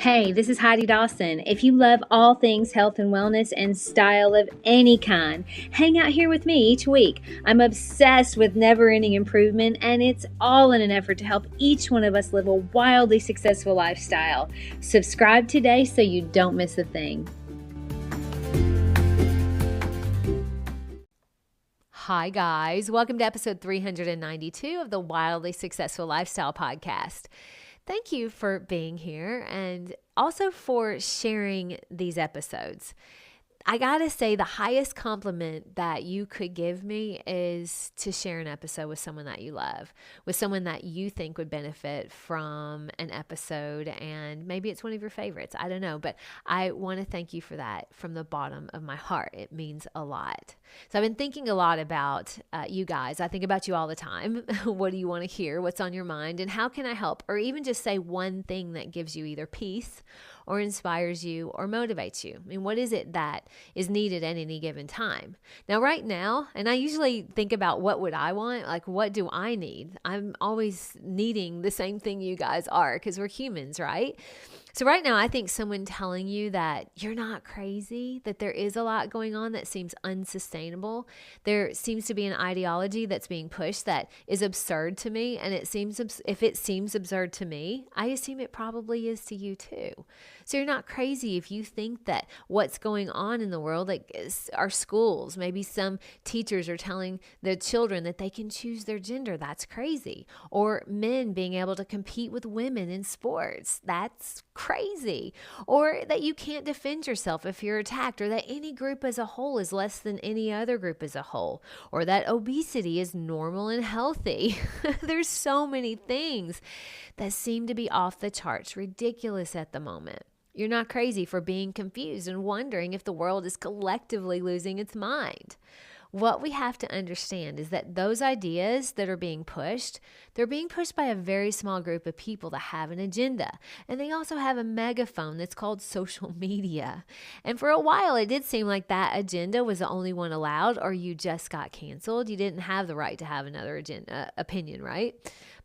Hey, this is Heidi Dawson. If you love all things health and wellness and style of any kind, hang out here with me each week. I'm obsessed with never-ending improvement, and it's all in an effort to help each one of us live a wildly successful lifestyle. Subscribe today so you don't miss a thing. Hi, guys. Welcome to episode 392 of the Wildly Successful Lifestyle Podcast. Thank you for being here and also for sharing these episodes. I gotta say, the highest compliment that you could give me is to share an episode with someone that you love, with someone that you think would benefit from an episode, and maybe it's one of your favorites. I don't know, but I want to thank you for that from the bottom of my heart. It means a lot. So I've been thinking a lot about you guys. I think about you all the time. What do you want to hear? What's on your mind? And how can I help? Or even just say one thing that gives you either peace or inspires you or motivates you. I mean, what is it that is needed at any given time? Now, right now, and I usually think about what would I want? Like, what do I need? I'm always needing the same thing you guys are because we're humans, right? So right now, I think someone telling you that you're not crazy, that there is a lot going on that seems unsustainable. There seems to be an ideology that's being pushed that is absurd to me. And if it seems absurd to me, I assume it probably is to you too. So you're not crazy if you think that what's going on in the world, like our schools, maybe some teachers are telling their children that they can choose their gender. That's crazy. Or men being able to compete with women in sports. That's crazy. Or that you can't defend yourself if you're attacked, or that any group as a whole is less than any other group as a whole, or that obesity is normal and healthy. There's so many things that seem to be off the charts, ridiculous at the moment. You're not crazy for being confused and wondering if the world is collectively losing its mind. What we have to understand is that those ideas that are being pushed, they're being pushed by a very small group of people that have an agenda. And they also have a megaphone that's called social media. And for a while, it did seem like that agenda was the only one allowed, or you just got canceled. You didn't have the right to have another opinion, right?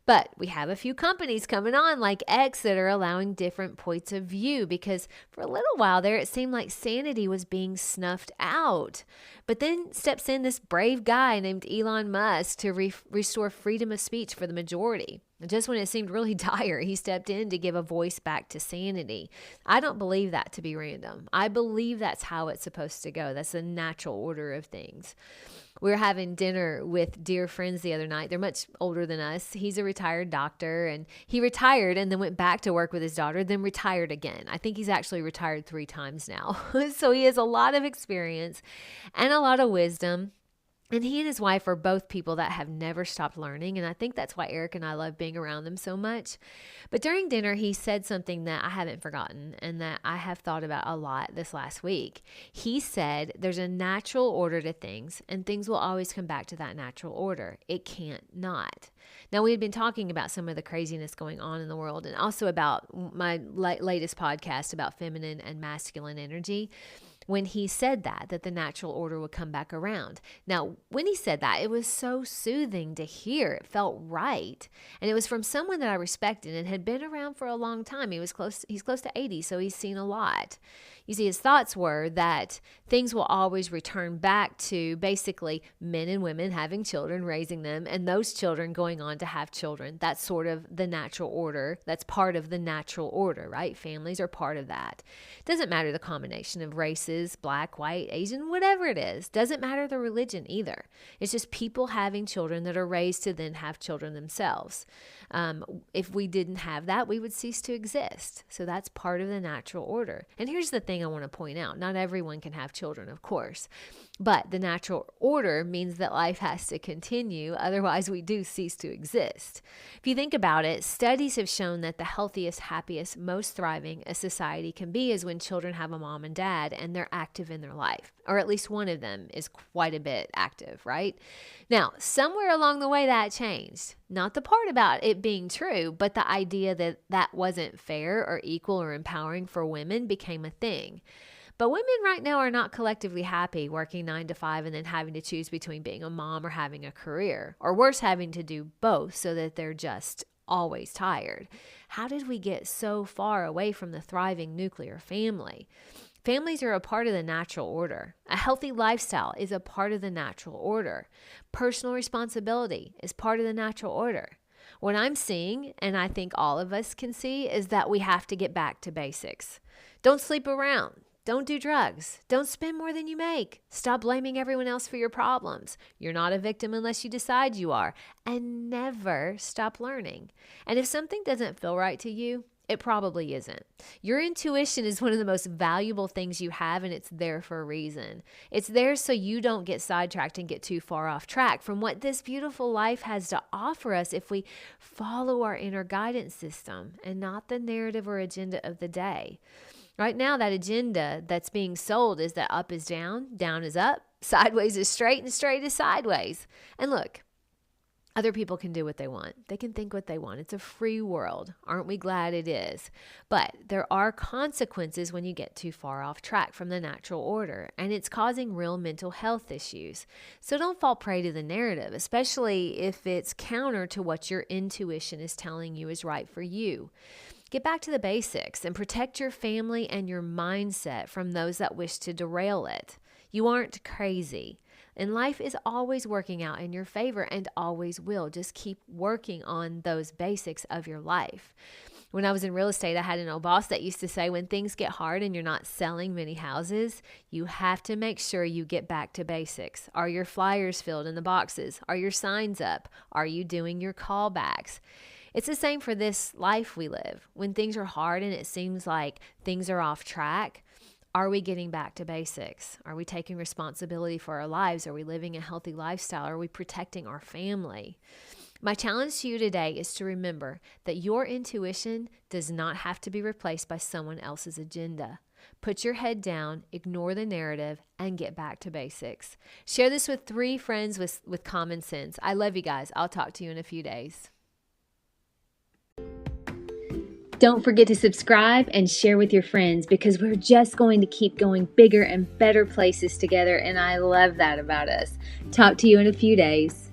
But we have a few companies coming on like X that are allowing different points of view, because for a little while there, it seemed like sanity was being snuffed out. But then steps in this brave guy named Elon Musk to restore freedom of speech for the majority. Just when it seemed really dire, he stepped in to give a voice back to sanity. I don't believe that to be random. I believe that's how it's supposed to go. That's the natural order of things. We were having dinner with dear friends the other night. They're much older than us. He's a retired doctor, and he retired and then went back to work with his daughter, then retired again. I think he's actually retired 3 times now. So he has a lot of experience and a lot of wisdom. And he and his wife are both people that have never stopped learning. And I think that's why Eric and I love being around them so much. But during dinner, he said something that I haven't forgotten and that I have thought about a lot this last week. He said there's a natural order to things, and things will always come back to that natural order. It can't not. Now, we had been talking about some of the craziness going on in the world, and also about my latest podcast about feminine and masculine energy. When he said that the natural order would come back around. Now, when he said that, it was so soothing to hear. It felt right. And it was from someone that I respected and had been around for a long time. He's close to 80, so he's seen a lot. You see, his thoughts were that things will always return back to basically men and women having children, raising them, and those children going on to have children. That's sort of the natural order. That's part of the natural order, right? Families are part of that. Doesn't matter the combination of races, black, white, Asian, whatever it is. Doesn't matter the religion either. It's just people having children that are raised to then have children themselves. If we didn't have that, we would cease to exist. So that's part of the natural order. And here's the thing I want to point out. Not everyone can have children, of course. But the natural order means that life has to continue. Otherwise, we do cease to exist. If you think about it, studies have shown that the healthiest, happiest, most thriving a society can be is when children have a mom and dad and they're active in their life, or at least one of them is quite a bit active, right? Now, somewhere along the way that changed. Not the part about it being true, but the idea that that wasn't fair or equal or empowering for women became a thing. But women right now are not collectively happy working 9 to 5 and then having to choose between being a mom or having a career, or worse, having to do both so that they're just always tired. How did we get so far away from the thriving nuclear family? Families are a part of the natural order. A healthy lifestyle is a part of the natural order. Personal responsibility is part of the natural order. What I'm seeing, and I think all of us can see, is that we have to get back to basics. Don't sleep around. Don't do drugs. Don't spend more than you make. Stop blaming everyone else for your problems. You're not a victim unless you decide you are. And never stop learning. And if something doesn't feel right to you, it probably isn't. Your intuition is one of the most valuable things you have, and it's there for a reason. It's there so you don't get sidetracked and get too far off track from what this beautiful life has to offer us if we follow our inner guidance system and not the narrative or agenda of the day. Right now, that agenda that's being sold is that up is down, down is up, sideways is straight, and straight is sideways. And look, other people can do what they want. They can think what they want. It's a free world. Aren't we glad it is? But there are consequences when you get too far off track from the natural order, and it's causing real mental health issues. So don't fall prey to the narrative, especially if it's counter to what your intuition is telling you is right for you. Get back to the basics and protect your family and your mindset from those that wish to derail it. You aren't crazy. And life is always working out in your favor and always will. Just keep working on those basics of your life. When I was in real estate, I had an old boss that used to say, when things get hard and you're not selling many houses, you have to make sure you get back to basics. Are your flyers filled in the boxes? Are your signs up? Are you doing your callbacks? It's the same for this life we live. When things are hard and it seems like things are off track, are we getting back to basics? Are we taking responsibility for our lives? Are we living a healthy lifestyle? Are we protecting our family? My challenge to you today is to remember that your intuition does not have to be replaced by someone else's agenda. Put your head down, ignore the narrative, and get back to basics. Share this with 3 friends with common sense. I love you guys. I'll talk to you in a few days. Don't forget to subscribe and share with your friends, because we're just going to keep going bigger and better places together, and I love that about us. Talk to you in a few days.